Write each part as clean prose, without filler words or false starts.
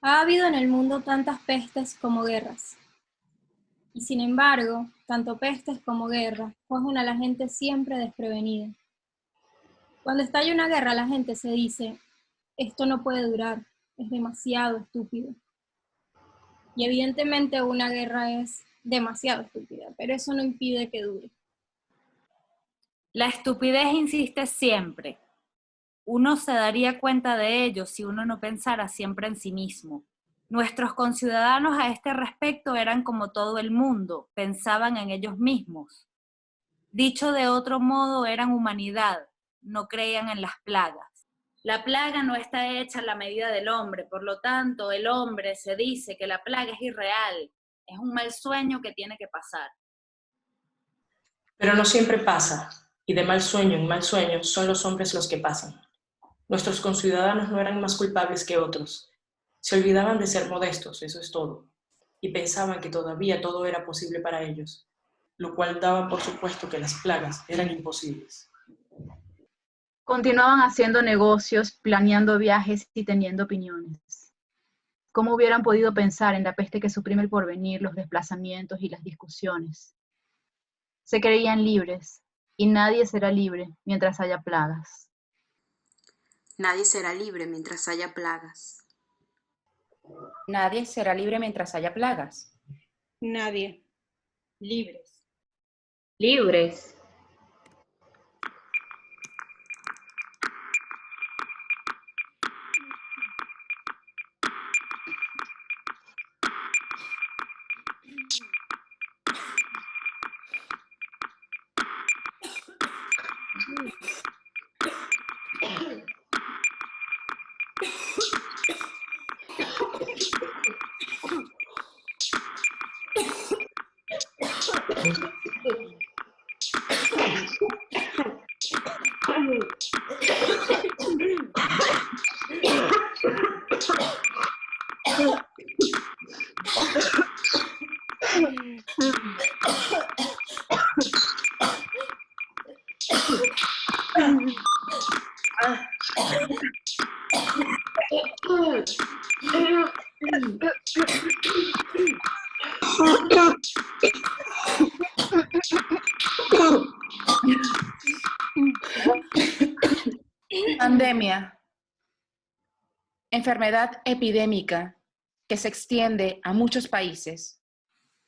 Ha habido en el mundo tantas pestes como guerras. Y sin embargo, tanto pestes como guerras cogen a la gente siempre desprevenida. Cuando estalla una guerra, la gente se dice, esto no puede durar, es demasiado estúpido. Y evidentemente una guerra es demasiado estúpida, pero eso no impide que dure. La estupidez insiste siempre. Uno se daría cuenta de ello si uno no pensara siempre en sí mismo. Nuestros conciudadanos a este respecto eran como todo el mundo, pensaban en ellos mismos. Dicho de otro modo, eran humanidad, no creían en las plagas. La plaga no está hecha a la medida del hombre, por lo tanto, el hombre se dice que la plaga es irreal, es un mal sueño que tiene que pasar. Pero no siempre pasa, y de mal sueño en mal sueño son los hombres los que pasan. Nuestros conciudadanos no eran más culpables que otros. Se olvidaban de ser modestos, eso es todo, y pensaban que todavía todo era posible para ellos, lo cual daba por supuesto que las plagas eran imposibles. Continuaban haciendo negocios, planeando viajes y teniendo opiniones. ¿Cómo hubieran podido pensar en la peste que suprime el porvenir, los desplazamientos y las discusiones? Se creían libres, y nadie será libre mientras haya plagas. Nadie será libre mientras haya plagas. Nadie será libre mientras haya plagas. Nadie. Libres. Libres. Pandemia. Enfermedad epidémica que se extiende a muchos países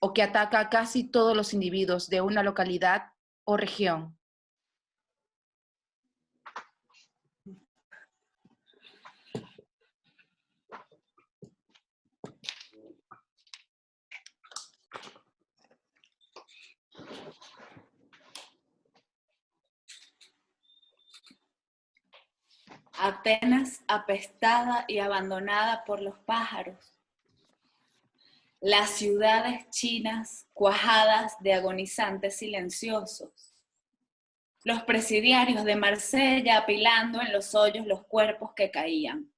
o que ataca a casi todos los individuos de una localidad o región. Apenas apestada y abandonada por los pájaros. Las ciudades chinas cuajadas de agonizantes silenciosos. Los presidiarios de Marsella apilando en los hoyos los cuerpos que caían.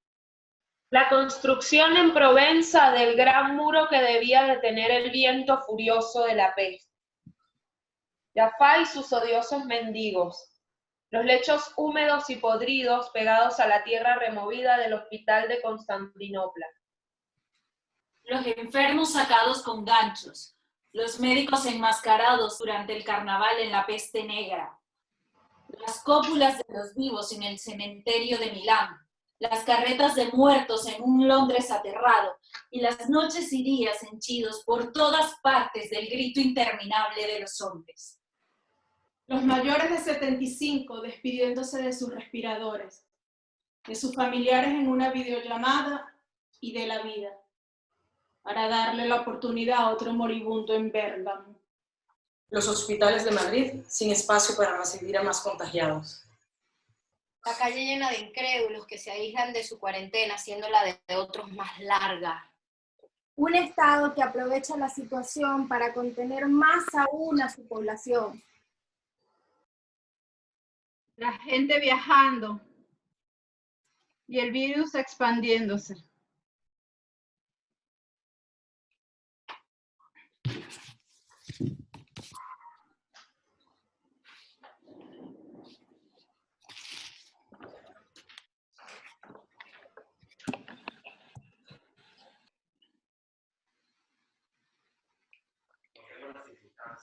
La construcción en Provenza del gran muro que debía detener el viento furioso de la peste. Jaffa y sus odiosos mendigos. Los lechos húmedos y podridos pegados a la tierra removida del hospital de Constantinopla. Los enfermos sacados con ganchos. Los médicos enmascarados durante el carnaval en la peste negra. Las cópulas de los vivos en el cementerio de Milán. Las carretas de muertos en un Londres aterrado. Y las noches y días henchidos por todas partes del grito interminable de los hombres. Los mayores de 75 despidiéndose de sus respiradores, de sus familiares en una videollamada y de la vida, para darle la oportunidad a otro moribundo en Bérgamo. Los hospitales de Madrid sin espacio para recibir a más contagiados. La calle llena de incrédulos que se aíslan de su cuarentena, haciéndola de otros más larga. Un Estado que aprovecha la situación para contener más aún a su población. La gente viajando y el virus expandiéndose.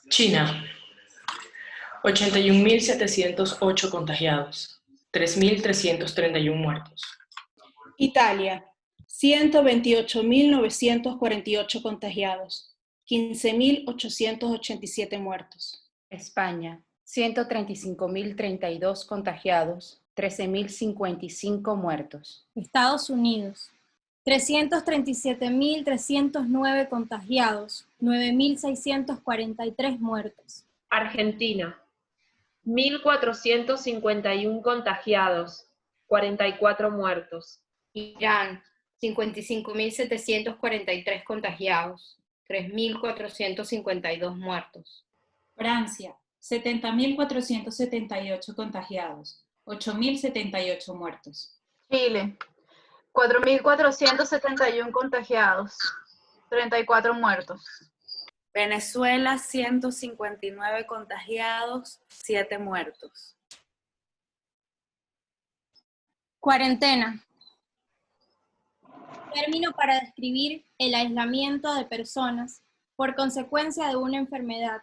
China, 81.708 contagiados, 3.331 muertos. Italia, 128.948 contagiados, 15.887 muertos. España, 135.032 contagiados, 13.055 muertos. Estados Unidos, 337.309 contagiados, 9.643 muertos. Argentina, 1.451 contagiados, 44 muertos. Irán, 55.743 contagiados, 3.452 muertos. Francia, 70.478 contagiados, 8.078 muertos. Chile, 4.471 contagiados, 34 muertos. Venezuela, 159 contagiados, 7 muertos. Cuarentena. Término para describir el aislamiento de personas por consecuencia de una enfermedad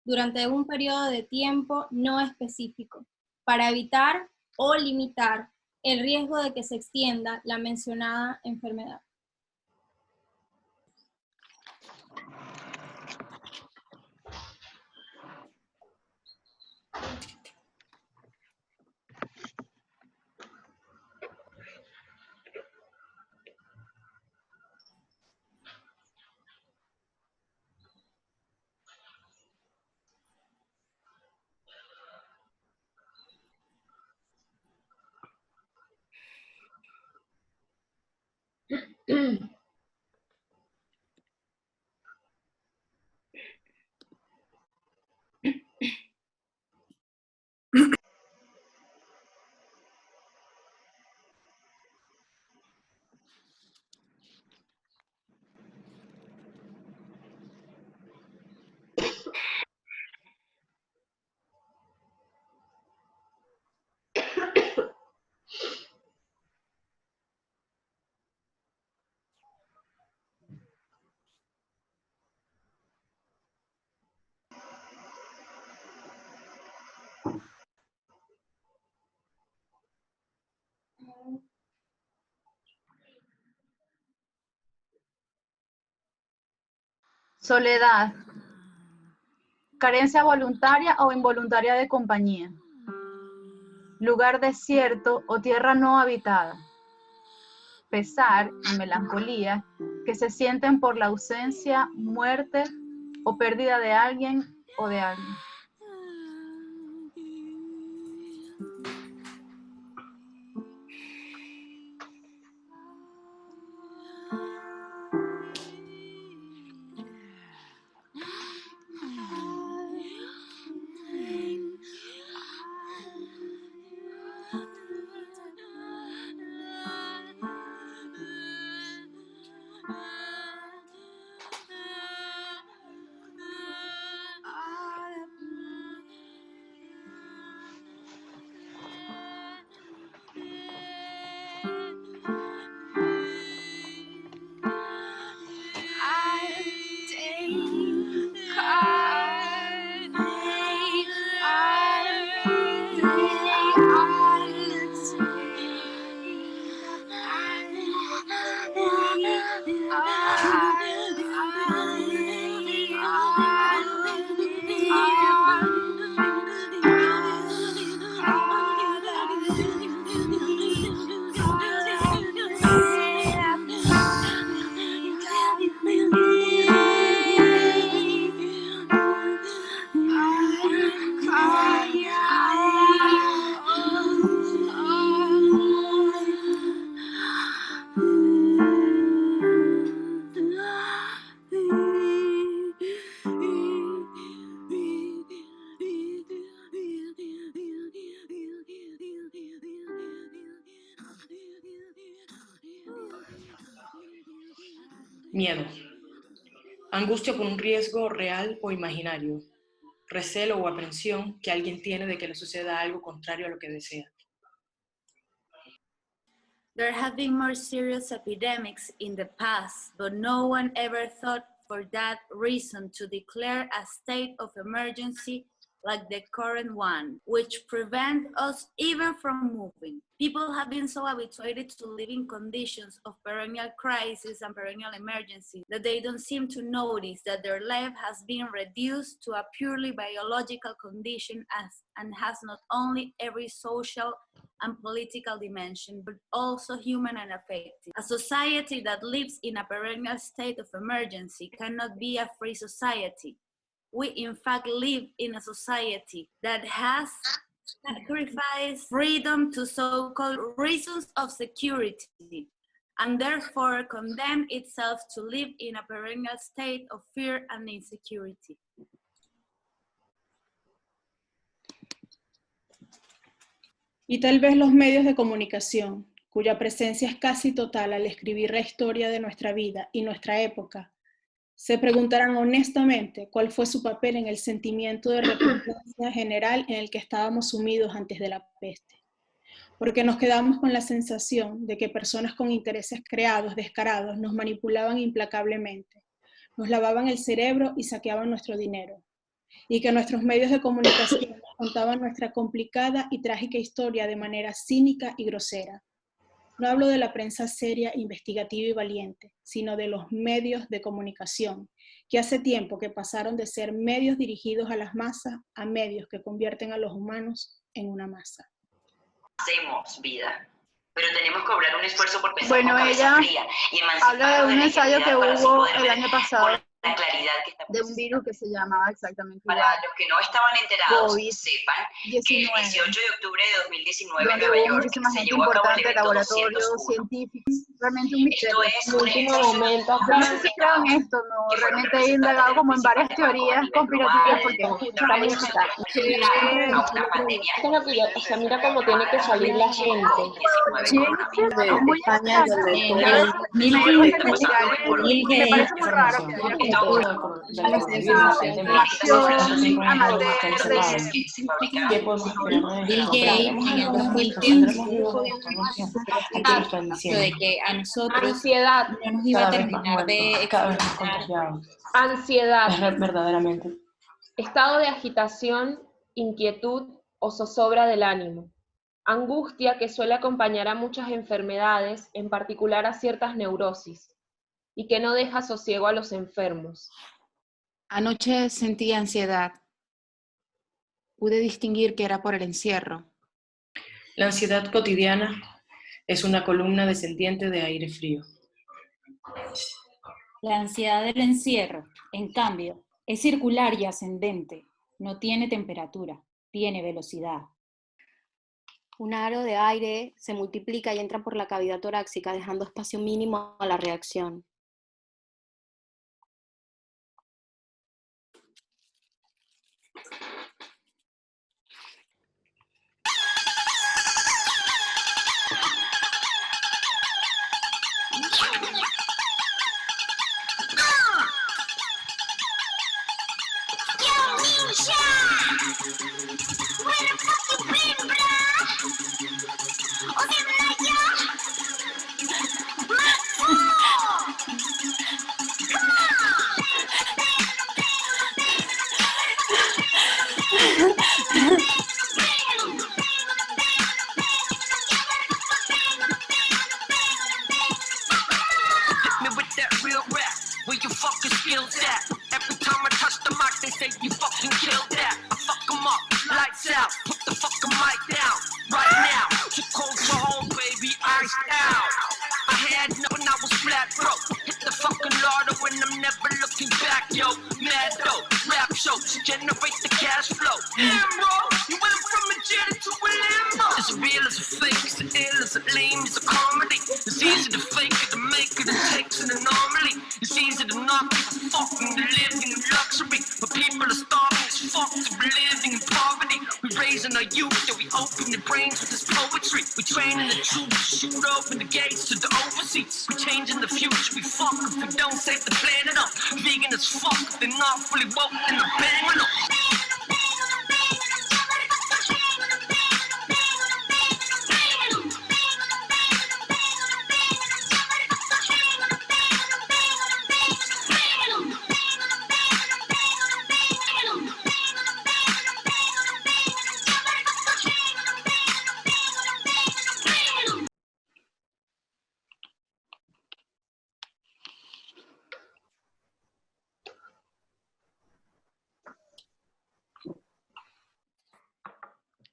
durante un periodo de tiempo no específico, para evitar o limitar el riesgo de que se extienda la mencionada enfermedad. Soledad. Carencia voluntaria o involuntaria de compañía. Lugar desierto o tierra no habitada. Pesar y melancolía que se sienten por la ausencia, muerte o pérdida de alguien o de alguien. Miedo. Angustia por un riesgo real o imaginario. Recelo o aprensión que alguien tiene de que le suceda algo contrario a lo que desea. There have been more serious epidemics in the past, but no one ever thought for that reason to declare a state of emergency like the current one, which prevent us even from moving. People have been so habituated to live in conditions of perennial crisis and perennial emergency that they don't seem to notice that their life has been reduced to a purely biological condition and has not only every social and political dimension, but also human and affective. A society that lives in a perennial state of emergency cannot be a free society. We in fact live in a society that has sacrificed freedom to so-called reasons of security, and therefore condemn itself to live in a perennial state of fear and insecurity. Y tal vez los medios de comunicación, cuya presencia es casi total al escribir la historia de nuestra vida y nuestra época, se preguntarán honestamente cuál fue su papel en el sentimiento de repugnancia general en el que estábamos sumidos antes de la peste. Porque nos quedamos con la sensación de que personas con intereses creados, descarados, nos manipulaban implacablemente, nos lavaban el cerebro y saqueaban nuestro dinero. Y que nuestros medios de comunicación contaban nuestra complicada y trágica historia de manera cínica y grosera. No hablo de la prensa seria, investigativa y valiente, sino de los medios de comunicación, que hace tiempo que pasaron de ser medios dirigidos a las masas a medios que convierten a los humanos en una masa. Hacemos vida, pero tenemos que cobrar un esfuerzo por pensar con cabeza ella fría y emanciparnos habla de un la ensayo que identidad para así hubo poder el ver año pasado con la claridad que estamos de un virus que se llamaba exactamente Para igual, los que no estaban enterados, sepan que el 19, 18 de octubre de 2019 en donde Nueva hubo York muchísima se gente llevó a cabo el importante, evento laboratorios 201. científicos, realmente un misterio. Esto es un Último ejercicio momento, Yo no sé si creo en esto, no, realmente he indagado como en varias teorías conspirativas porque escucho la música. a una pandemia. Esto es lo que yo, o sea, mira cómo tiene que salir la gente. Sí, es muy extraño. Me parece muy raro que haya información amateur ¿Qué podemos esperar de esto? En el 2015 de que a nosotros Ansiedad, no nos iba a terminar de cada vez más contagiados. ansiedad, Es verdaderamente. estado de agitación, inquietud o zozobra del ánimo. Angustia que suele acompañar a muchas enfermedades, en particular a ciertas neurosis, y que no deja sosiego a los enfermos. Anoche sentí ansiedad. Pude distinguir que era por el encierro. La ansiedad cotidiana es una columna descendiente de aire frío. La ansiedad del encierro, en cambio, es circular y ascendente. No tiene temperatura, tiene velocidad. Un aro de aire se multiplica y entra por la cavidad torácica, dejando espacio mínimo a la reacción.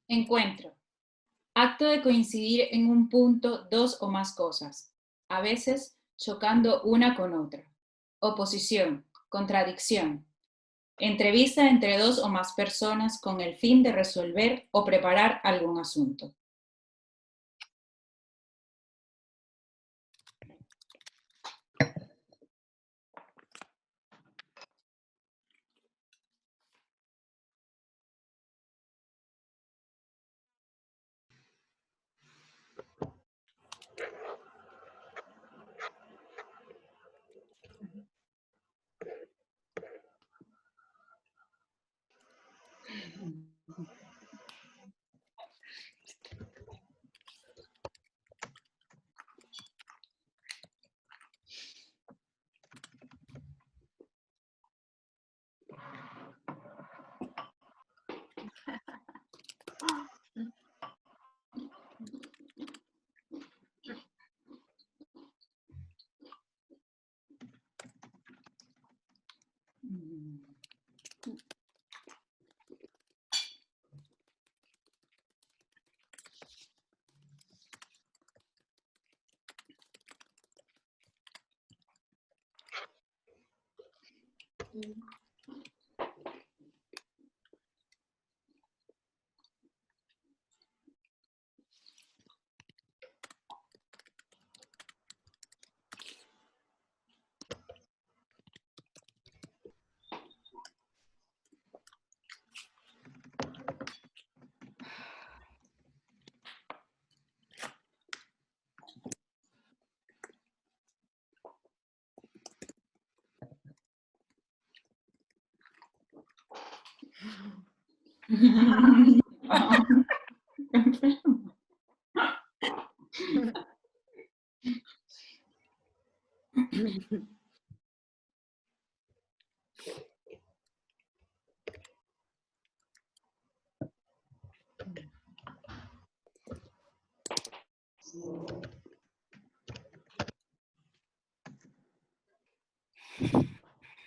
Encuentro. Acto de coincidir en un punto dos o más cosas, a veces chocando una con otra. Oposición, contradicción. Entrevista entre dos o más personas con el fin de resolver o preparar algún asunto.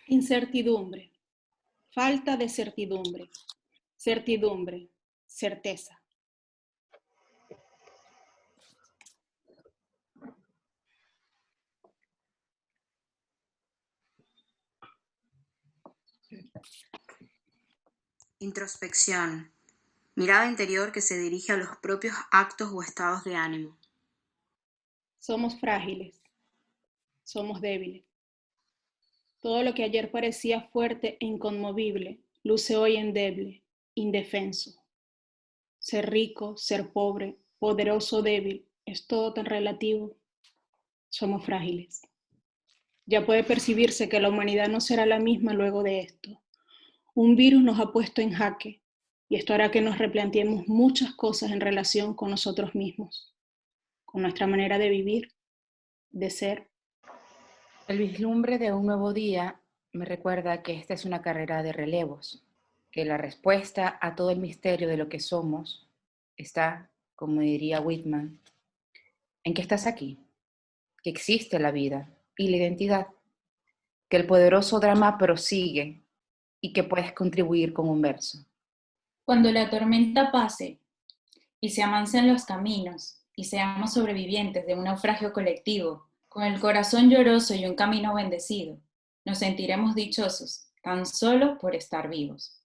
Incertidumbre, falta de certidumbre, certidumbre, certeza. Introspección, mirada interior que se dirige a los propios actos o estados de ánimo. Somos frágiles, somos débiles. Todo lo que ayer parecía fuerte e inconmovible, luce hoy endeble, indefenso. Ser rico, ser pobre, poderoso, débil, es todo tan relativo. Somos frágiles. Ya puede percibirse que la humanidad no será la misma luego de esto. Un virus nos ha puesto en jaque y esto hará que nos replanteemos muchas cosas en relación con nosotros mismos, con nuestra manera de vivir, de ser. El vislumbre de un nuevo día me recuerda que esta es una carrera de relevos, que la respuesta a todo el misterio de lo que somos está, como diría Whitman, en que estás aquí, que existe la vida y la identidad, que el poderoso drama prosigue y que puedes contribuir con un verso. Cuando la tormenta pase y se amancen los caminos y seamos sobrevivientes de un naufragio colectivo, con el corazón lloroso y un camino bendecido, nos sentiremos dichosos tan solo por estar vivos.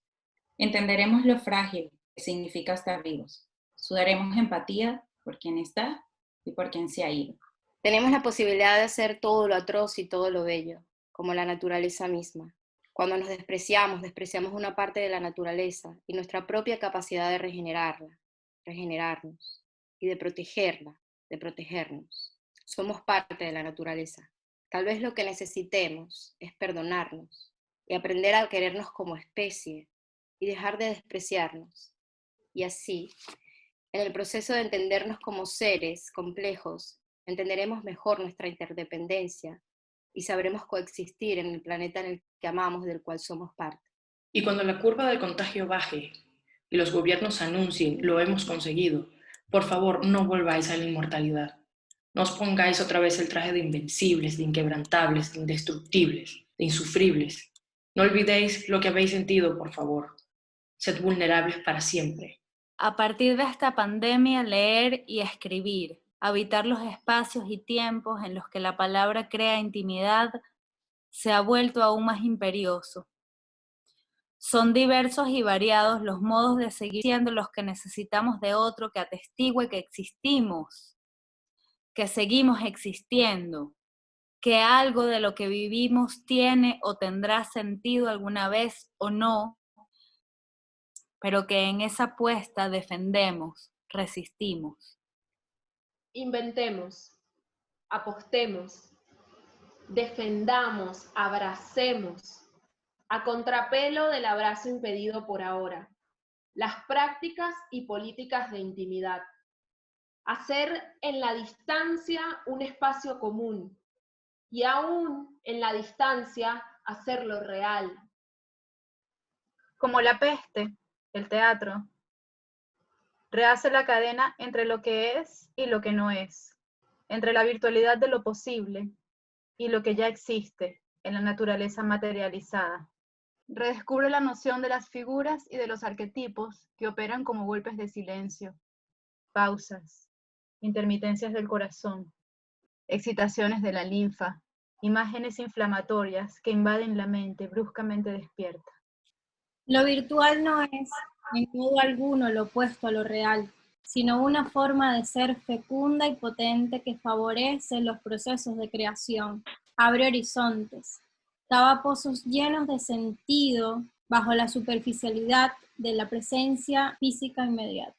Entenderemos lo frágil que significa estar vivos. Sudaremos empatía por quien está y por quien se ha ido. Tenemos la posibilidad de hacer todo lo atroz y todo lo bello, como la naturaleza misma. Cuando nos despreciamos una parte de la naturaleza y nuestra propia capacidad de regenerarla, regenerarnos y de protegerla, de protegernos. Somos parte de la naturaleza. Tal vez lo que necesitemos es perdonarnos y aprender a querernos como especie y dejar de despreciarnos. Y así, en el proceso de entendernos como seres complejos, entenderemos mejor nuestra interdependencia y sabremos coexistir en el planeta en el que amamos, del cual somos parte. Y cuando la curva del contagio baje y los gobiernos anuncien lo hemos conseguido, por favor no volváis a la inmortalidad. No os pongáis otra vez el traje de invencibles, de inquebrantables, de indestructibles, de insufribles. No olvidéis lo que habéis sentido, por favor. Sed vulnerables para siempre. A partir de esta pandemia, leer y escribir, habitar los espacios y tiempos en los que la palabra crea intimidad, se ha vuelto aún más imperioso. Son diversos y variados los modos de seguir siendo los que necesitamos de otro que atestigue que existimos, que seguimos existiendo, que algo de lo que vivimos tiene o tendrá sentido alguna vez o no, pero que en esa apuesta defendemos, resistimos. Inventemos, apostemos, defendamos, abracemos, a contrapelo del abrazo impedido por ahora, las prácticas y políticas de intimidad. Hacer en la distancia un espacio común y aún en la distancia hacerlo real. Como la peste, el teatro rehace la cadena entre lo que es y lo que no es, entre la virtualidad de lo posible y lo que ya existe en la naturaleza materializada. Redescubre la noción de las figuras y de los arquetipos que operan como golpes de silencio, pausas, intermitencias del corazón, excitaciones de la linfa, imágenes inflamatorias que invaden la mente bruscamente despierta. Lo virtual no es, en modo alguno, lo opuesto a lo real, sino una forma de ser fecunda y potente que favorece los procesos de creación, abre horizontes, cava pozos llenos de sentido bajo la superficialidad de la presencia física inmediata.